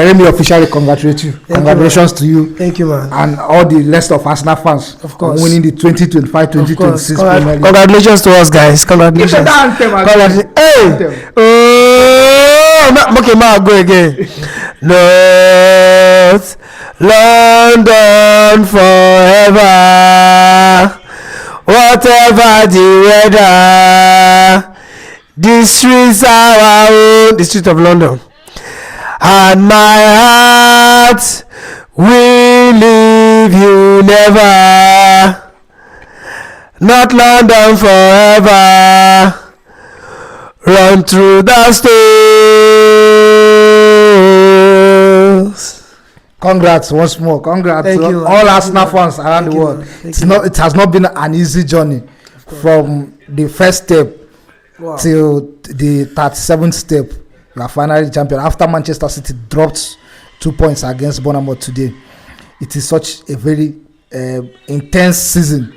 Let me officially congratulate you. Congratulations to you. Thank you, man. And all the rest of Arsenal fans. Of course. On winning the 2025-2026 Premier League. Congratulations to us, guys. Congratulations. Hey! Okay, ma, go again. North London forever. Whatever the weather, the streets are our own. The streets of London. And my heart will leave you never. Not London forever. Run through the stones. Congrats once more. Congrats to all Arsenal fans around the world. It has not been an easy journey from the first step till the 37th step. You are finally champion after Manchester City dropped 2 points against Bournemouth today. It is such a very intense season.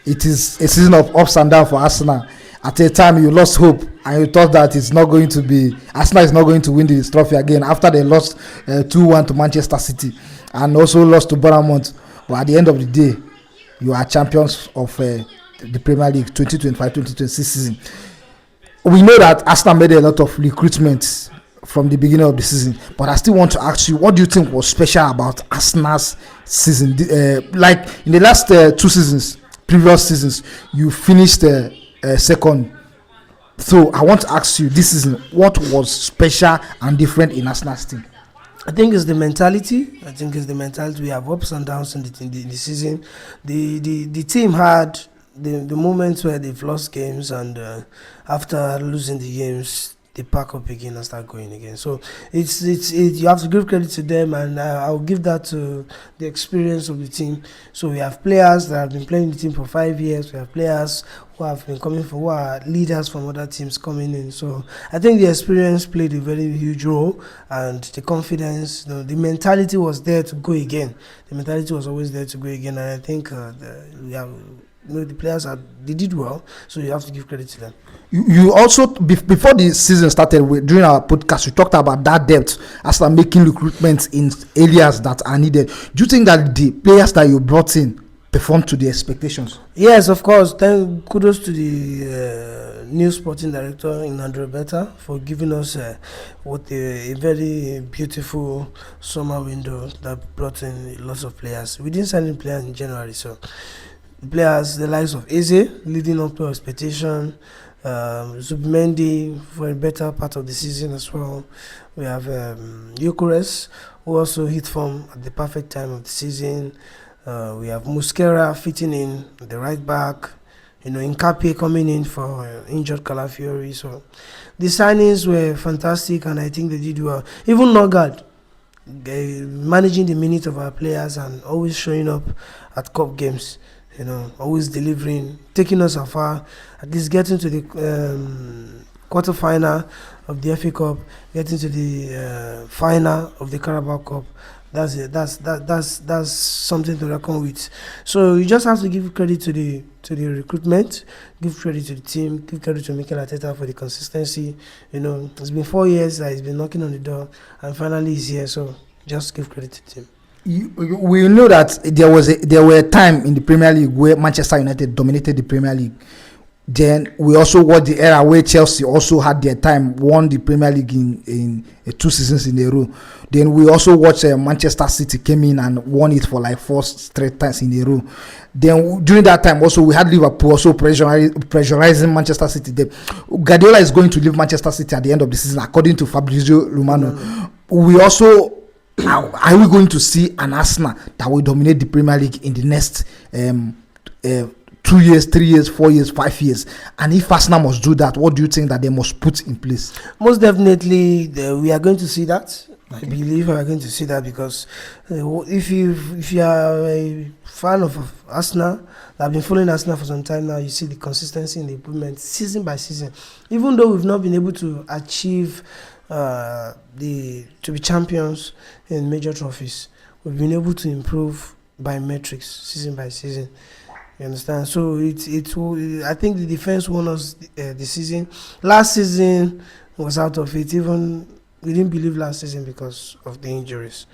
It is a season of ups and downs for Arsenal. At a time you lost hope and you thought that Arsenal is not going to win this trophy again after they lost 2-1 to Manchester City and also lost to Bournemouth. But at the end of the day, you are champions of the Premier League 2025-2026 season. We know that Arsenal made a lot of recruitments from the beginning of the season, but I still want to ask you, what do you think was special about Arsenal's season? Like in the last previous seasons, you finished second. So I want to ask you this season, what was special and different in Arsenal's team? I think it's the mentality. We have ups and downs in the season. The team had the moments where they've lost games, and after losing the games, they pack up again and start going again. So it's you have to give credit to them, and I'll give that to the experience of the team. So we have players that have been playing the team for 5 years. We have players who have been who are leaders from other teams coming in. So I think the experience played a very huge role, and the confidence, the mentality was there to go again. The mentality was always there to go again, and I think the players they did well, so you have to give credit to them. You also, before the season started, during our podcast, we talked about that depth as making recruitment in areas that are needed. Do you think that the players that you brought in performed to the expectations? Yes, of course. Kudos to the new sporting director in Andrew Beta for giving us a very beautiful summer window that brought in lots of players. We didn't sign any players in January, so players the likes of Eze leading up to expectation, Zubimendi for a better part of the season as well. We have Gyökeres, who also hit form at the perfect time of the season. We have Muslera fitting in the right back. Nkapie coming in for injured Calafiori. So the signings were fantastic, and I think they did well. Even Nogard, managing the minutes of our players and always showing up at cup games. Always delivering, taking us afar, at least getting to the quarter-final of the FA Cup, getting to the final of the Carabao Cup. That's it. That's something to reckon with. So you just have to give credit to the recruitment, give credit to the team, give credit to Mikel Arteta for the consistency. It's been 4 years that he's been knocking on the door, and finally he's here. So just give credit to the team. We know that there were a time in the Premier League where Manchester United dominated the Premier League. Then we also watched the era where Chelsea also had their time, won the Premier League in 2 seasons in a row. Then we also watched Manchester City came in and won it for like 4 straight times in a row. Then during that time also we had Liverpool also pressurizing Manchester City. Guardiola is going to leave Manchester City at the end of the season, according to Fabrizio Romano. We also are we going to see an Arsenal that will dominate the Premier League in the next 2 years, 3 years, 4 years, 5 years? And if Arsenal must do that, what do you think that they must put in place? Most definitely, we are going to see that. Okay. I believe we are going to see that because if you are a fan of Arsenal, that have been following Arsenal for some time now, you see the consistency in the improvement season by season. Even though we've not been able to achieve to be champions in major trophies, we've been able to improve by metrics season by season. You understand? So I think the defense won us the season. Last season was out of it. Even we didn't believe last season because of the injuries.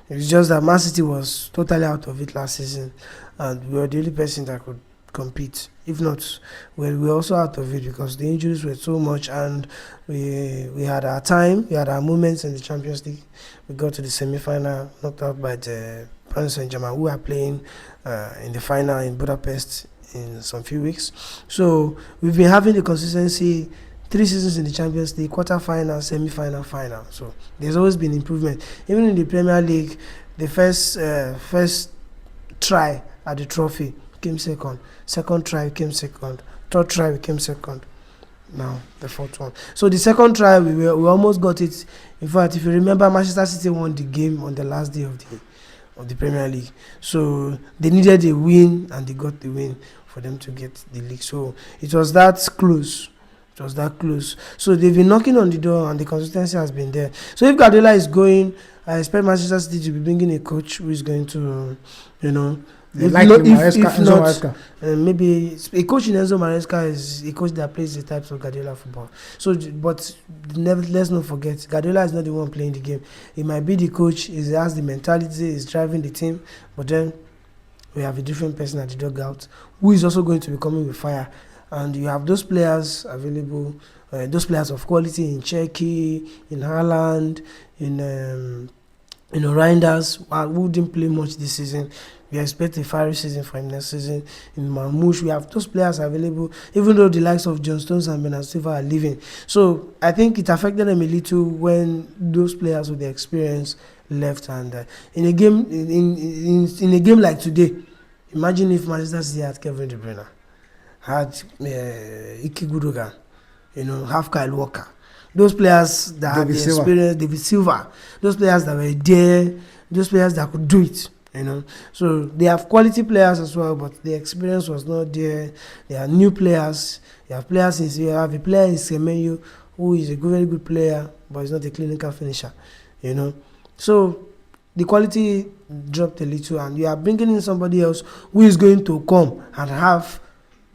It's just that Man City was totally out of it last season, and we were the only person that could compete. If not, we were also out of it because the injuries were so much, and we had our time, we had our moments in the Champions League. We got to the semi-final, knocked out by the Paris Saint-Germain, who are playing in the final in Budapest in some few weeks. So we've been having the consistency 3 seasons in the Champions League, quarter-final, semi-final, final. So there's always been improvement. Even in the Premier League, the first try at the trophy came second try came second, third try we came second, now the fourth one. So the second try we almost got it. In fact, if you remember, Manchester City won the game on the last day of the Premier League. So they needed a win, and they got the win for them to get the league. So it was that close. So they've been knocking on the door, and the consistency has been there. So if Guardiola is going, I expect Manchester City to be bringing a coach who is going to, if not, maybe a coach in Enzo Maresca is a coach that plays the types of Guardiola football. So, but let's not forget, Guardiola is not the one playing the game. He might be the coach, he has the mentality, he's driving the team, but then we have a different person at the dugout who is also going to be coming with fire. And you have those players available, those players of quality in Czechia, in Haaland, in Reinders, who didn't play much this season. We expect a fiery season for him next season. In Marmoush, we have those players available, even though the likes of John Stones and Bernard Silva are leaving. So I think it affected them a little when those players with the experience left. And in a game, in a game like today, imagine if Manchester City had Kevin De Bruyne, had Ike Gundogan, have Kyle Walker. Those players that had the experience, David Silva, those players that were there, those players that could do it. So they have quality players as well, but the experience was not there. They are new players. You have a player in Semenyo who is a very good player, but he's not a clinical finisher. So the quality dropped a little, and you are bringing in somebody else who is going to come and have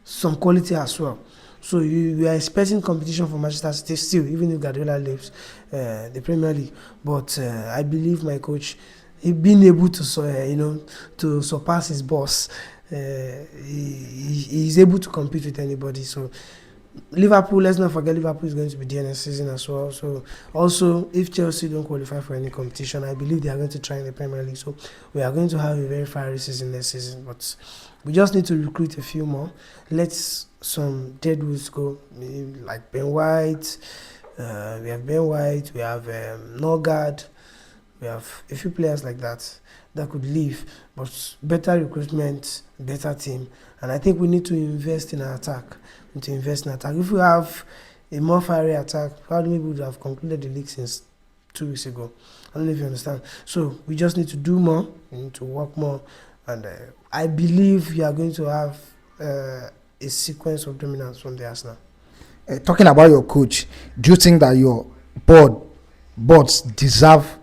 some quality as well. So you are expecting competition from Manchester City still, even if Guardiola leaves the Premier League. But I believe my coach, he being able to to surpass his boss, he is able to compete with anybody. So Liverpool, let's not forget, Liverpool is going to be there next season as well. So also, if Chelsea don't qualify for any competition, I believe they are going to try in the Premier League. So we are going to have a very fiery season next season. But we just need to recruit a few more. Let some deadwoods go, like Ben White. We have Ben White. We have Norgard. We have a few players like that could leave, but better recruitment, better team. And I think we need to invest in our attack. If we have a more fiery attack, probably we would have concluded the league since 2 weeks ago. I don't know if you understand. So we just need to do more. We need to work more. And I believe we are going to have a sequence of dominance from the Arsenal. Talking about your coach, do you think that your boards deserve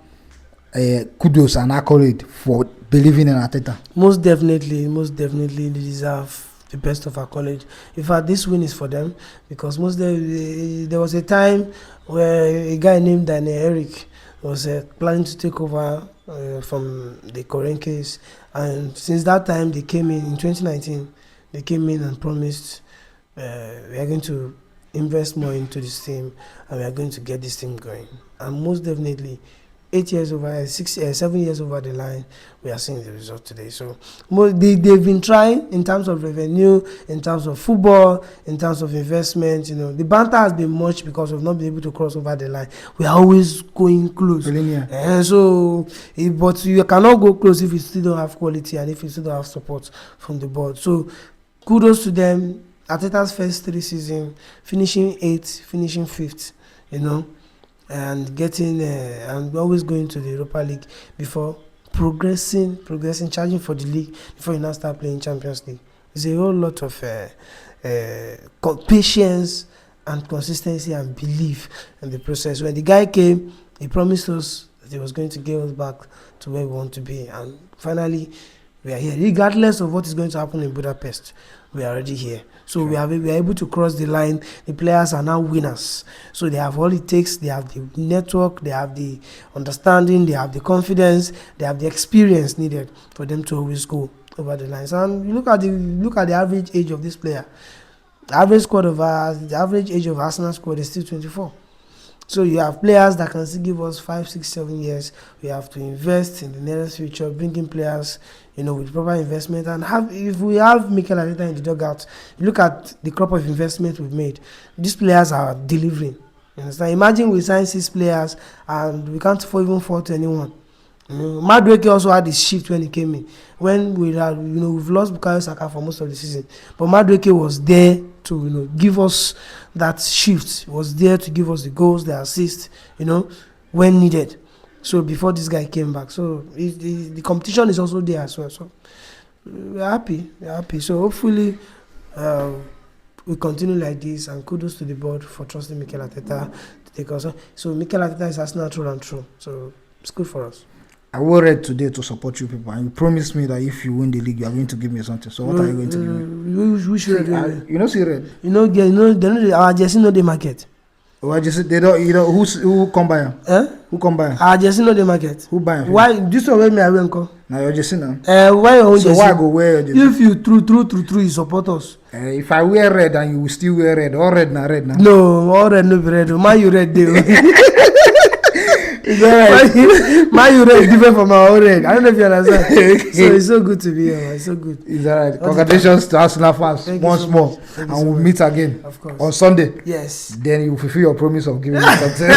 kudos and accolade for believing in Arteta? Most definitely they deserve the best of accolade. In fact, this win is for them, because there was a time where a guy named Daniel Eric was planning to take over from the Kroenkes, and since that time they came in 2019. They came in and promised we are going to invest more into this team, and we are going to get this team going. And most definitely, 7 years over the line, we are seeing the result today. So they've been trying in terms of revenue, in terms of football, in terms of investment. The banter has been much because of not being able to cross over the line. We are always going close. But you cannot go close if you still don't have quality and if you still don't have support from the board. So kudos to them. Arteta's first 3 seasons, finishing 8th, finishing 5th, and getting and always going to the Europa League before progressing, charging for the league before you now start playing Champions League. There's a whole lot of patience and consistency and belief in the process. When the guy came, he promised us that he was going to get us back to where we want to be, and finally we are here. Regardless of what is going to happen in Budapest, we are already here. So we are able to cross the line. The players are now winners. So they have all it takes. They have the network, they have the understanding, they have the confidence, they have the experience needed for them to always go over the lines. And you look at the average age of this player. The average age of Arsenal squad is still 24. So you have players that can still give us 5, 6, 7 years. We have to invest in the nearest future, bring in players, with proper investment. And if we have Mikel Arteta in the dugout, look at the crop of investment we've made. These players are delivering. You understand? Imagine we sign 6 players and we can't even fall to anyone. Madueke also had his shift when he came in. When we've lost Bukayo Saka for most of the season, but Madueke was there to give us that shift. He was there to give us the goals, the assists, when needed. So before this guy came back, so the competition is also there as well. So we're happy. So hopefully we continue like this, and kudos to the board for trusting Mikel Arteta to take us on. So Mikel Arteta is Arsenal through and through. So it's good for us. I wore red today to support you people, and you promised me that if you win the league, you are going to give me something. So what are you going to give me? Which red? You know, see red. Our jersey no dey market. Well, just they don't. Who come buy them? Who come buy them? Our jersey no dey market. Who buy them? Why this one wey me I wear nko? Now your jersey now. Why your own so jersey? So why I go wear your jersey? If you true you support us. If I wear red and you will still wear red, all red now. No, all red no be red. Man, you red dey. Man, you red different from our own red. I don't know if you understand. So it's so good to be here. It's so good. Is that right? Congratulations to Arsenal fans once more, and we'll meet again of course on Sunday. Yes. Then you fulfill your promise of giving me something.